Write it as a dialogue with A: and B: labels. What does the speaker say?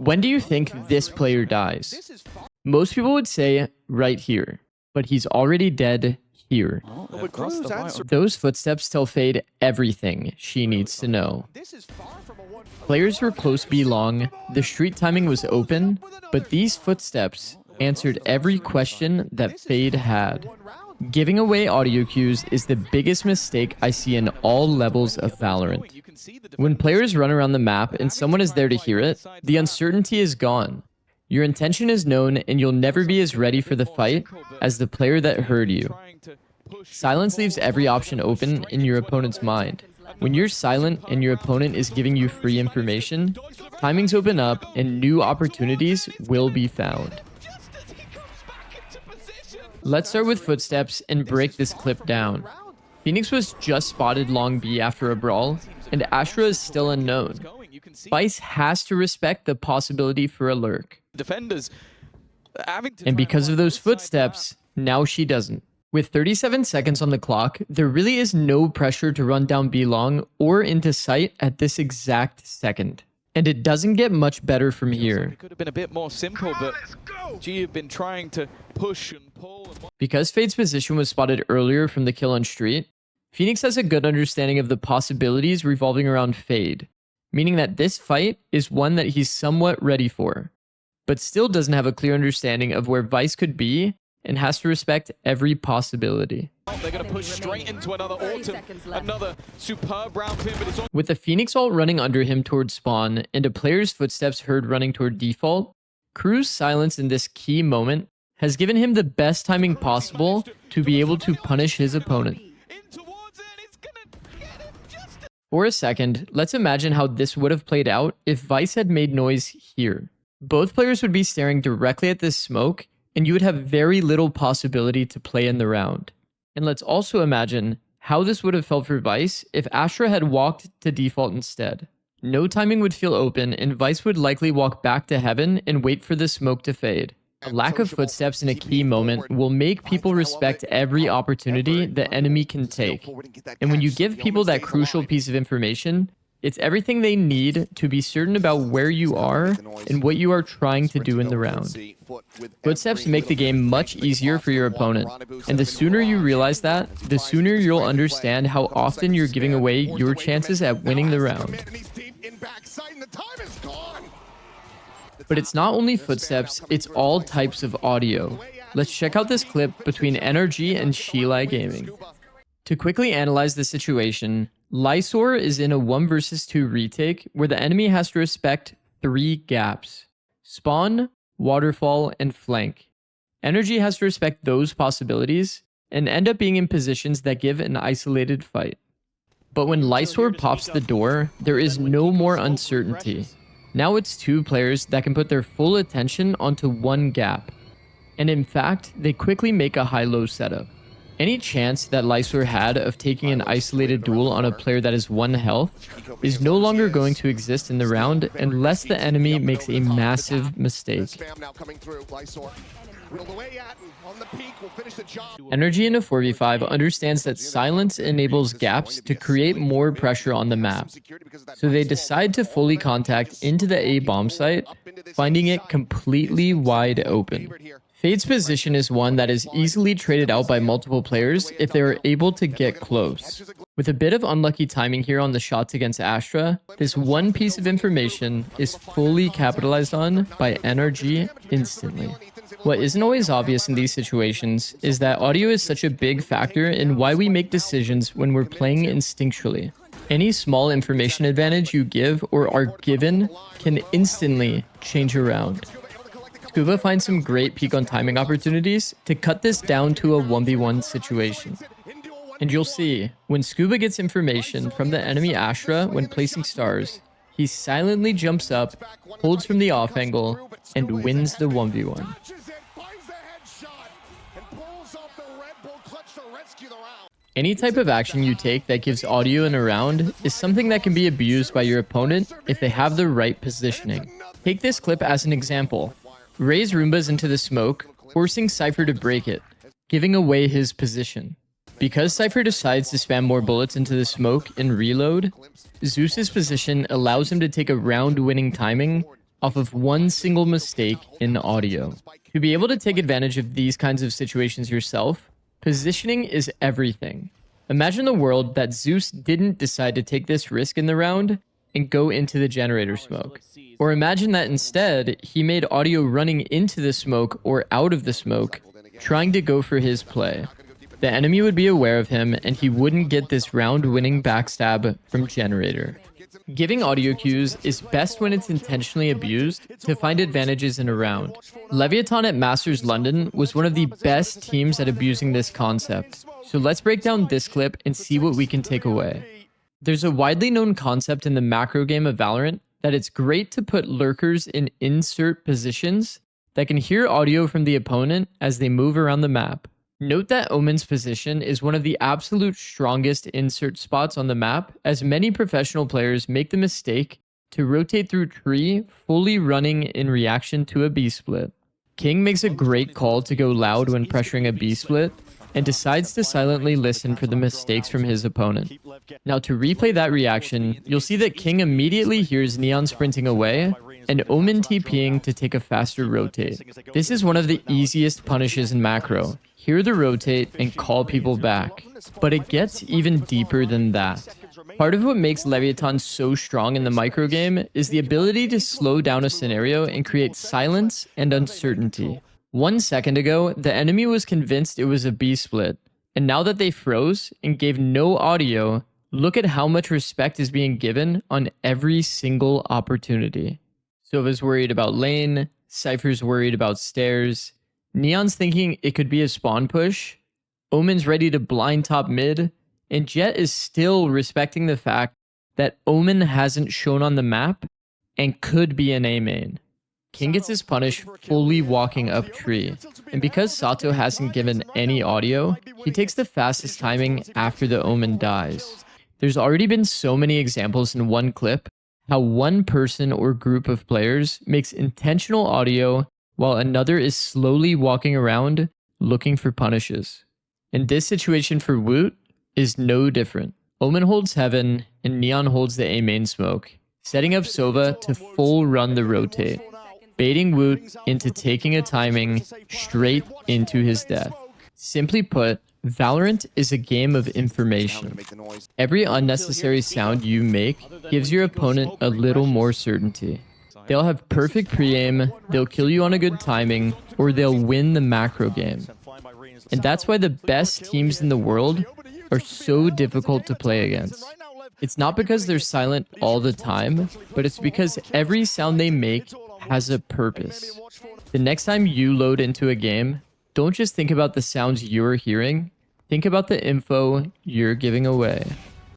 A: When do you think this player dies? Most people would say right here, but he's already dead here. Those footsteps tell Fade everything she needs to know. Players were close B long, the street timing was open, but these footsteps answered every question that Fade had. Giving away audio cues is the biggest mistake I see in all levels of Valorant. When players run around the map and someone is there to hear it, the uncertainty is gone. Your intention is known and you'll never be as ready for the fight as the player that heard you. Silence leaves every option open in your opponent's mind. When you're silent and your opponent is giving you free information, timings open up and new opportunities will be found. Let's start with footsteps and break this clip down. Phoenix was just spotted long B after a brawl, and Astra is still unknown. Vice has to respect the possibility for a lurk. And because of those footsteps, now she doesn't. With 37 seconds on the clock, there really is no pressure to run down B long or into sight at this exact second. And it doesn't get much better from here.
B: It could have been a bit more simple, but G have been trying to push and pull.
A: Because Fade's position was spotted earlier from the kill on street, Phoenix has a good understanding of the possibilities revolving around Fade, meaning that this fight is one that he's somewhat ready for, but still doesn't have a clear understanding of where Vice could be and has to respect every possibility.
B: They're going to push straight into another Autumn, another superb round for him, but it's on.
A: With the Phoenix ult running under him towards spawn and a player's footsteps heard running toward default, Crew's silence in this key moment has given him the best timing possible to be able to punish his opponent. For a second, let's imagine how this would have played out if Vice had made noise here. Both players would be staring directly at this smoke, and you would have very little possibility to play in the round. And let's also imagine how this would have felt for Vice if Astra had walked to default instead. No timing would feel open, and Vice would likely walk back to heaven and wait for the smoke to fade. A lack of footsteps in a key moment will make people respect every opportunity the enemy can take. And when you give people that crucial piece of information, it's everything they need to be certain about where you are and what you are trying to do in the round. Footsteps make the game much easier for your opponent, and the sooner you realize that, the sooner you'll understand how often you're giving away your chances at winning the round. But it's not only footsteps, it's all types of audio. Let's check out this clip between NRG and Sheila Gaming. To quickly analyze the situation, Lysor is in a 1 versus 2 retake where the enemy has to respect 3 gaps: spawn, waterfall, and flank. Energy has to respect those possibilities and end up being in positions that give an isolated fight. But when Lysor pops the door, there is no more uncertainty. Now it's 2 players that can put their full attention onto 1 gap. And in fact, they quickly make a high-low setup. Any chance that Lysor had of taking an isolated duel on a player that is 1 health is no longer going to exist in the round unless the enemy makes a massive mistake. Energy in a 4v5 understands that silence enables gaps to create more pressure on the map, so they decide to fully contact into the A bomb site, finding it completely wide open. Fade's position is one that is easily traded out by multiple players if they are able to get close. With a bit of unlucky timing here on the shots against Astra, this one piece of information is fully capitalized on by NRG instantly. What isn't always obvious in these situations is that audio is such a big factor in why we make decisions when we're playing instinctually. Any small information advantage you give or are given can instantly change a round. Scuba finds some great peek on timing opportunities to cut this down to a 1v1 situation. And you'll see, when Scuba gets information from the enemy Astra when placing stars, he silently jumps up, holds from the off angle, and wins the 1v1. Any type of action you take that gives audio in a round is something that can be abused by your opponent if they have the right positioning. Take this clip as an example. Raise Roombas into the smoke, forcing Cypher to break it, giving away his position. Because Cypher decides to spam more bullets into the smoke and reload, Zeus's position allows him to take a round-winning timing off of one single mistake in audio. To be able to take advantage of these kinds of situations yourself, positioning is everything. Imagine the world that Zeus didn't decide to take this risk in the round and go into the generator smoke. Or imagine that instead, he made audio running into the smoke or out of the smoke, trying to go for his play. The enemy would be aware of him and he wouldn't get this round-winning backstab from generator. Giving audio cues is best when it's intentionally abused to find advantages in a round. Leviathan at Masters London was one of the best teams at abusing this concept. So let's break down this clip and see what we can take away. There's a widely known concept in the macro game of Valorant that it's great to put lurkers in insert positions that can hear audio from the opponent as they move around the map. Note that Omen's position is one of the absolute strongest insert spots on the map, as many professional players make the mistake to rotate through tree fully running in reaction to a B-split. King makes a great call to go loud when pressuring a B-split, and decides to silently listen for the mistakes from his opponent. Now to replay that reaction, you'll see that King immediately hears Neon sprinting away, and Omen TPing to take a faster rotate. This is one of the easiest punishes in macro. Hear the rotate and call people back. But it gets even deeper than that. Part of what makes Leviathan so strong in the micro game is the ability to slow down a scenario and create silence and uncertainty. 1 second ago, the enemy was convinced it was a B-split, and now that they froze and gave no audio, look at how much respect is being given on every single opportunity. Sova's worried about lane, Cypher's worried about stairs, Neon's thinking it could be a spawn push, Omen's ready to blind top mid, and Jet is still respecting the fact that Omen hasn't shown on the map and could be an A main. King gets his punish fully walking up tree, and because Sato hasn't given any audio, he takes the fastest timing after the Omen dies. There's already been so many examples in one clip how one person or group of players makes intentional audio while another is slowly walking around looking for punishes. And this situation for Woot is no different. Omen holds heaven and Neon holds the A main smoke, setting up Sova to full run the rotate, baiting Woot into taking a timing straight into his death. Simply put, Valorant is a game of information. Every unnecessary sound you make gives your opponent a little more certainty. They'll have perfect pre-aim, they'll kill you on a good timing, or they'll win the macro game. And that's why the best teams in the world are so difficult to play against. It's not because they're silent all the time, but it's because every sound they make has a purpose. The next time you load into a game, don't just think about the sounds you're hearing, think about the info you're giving away.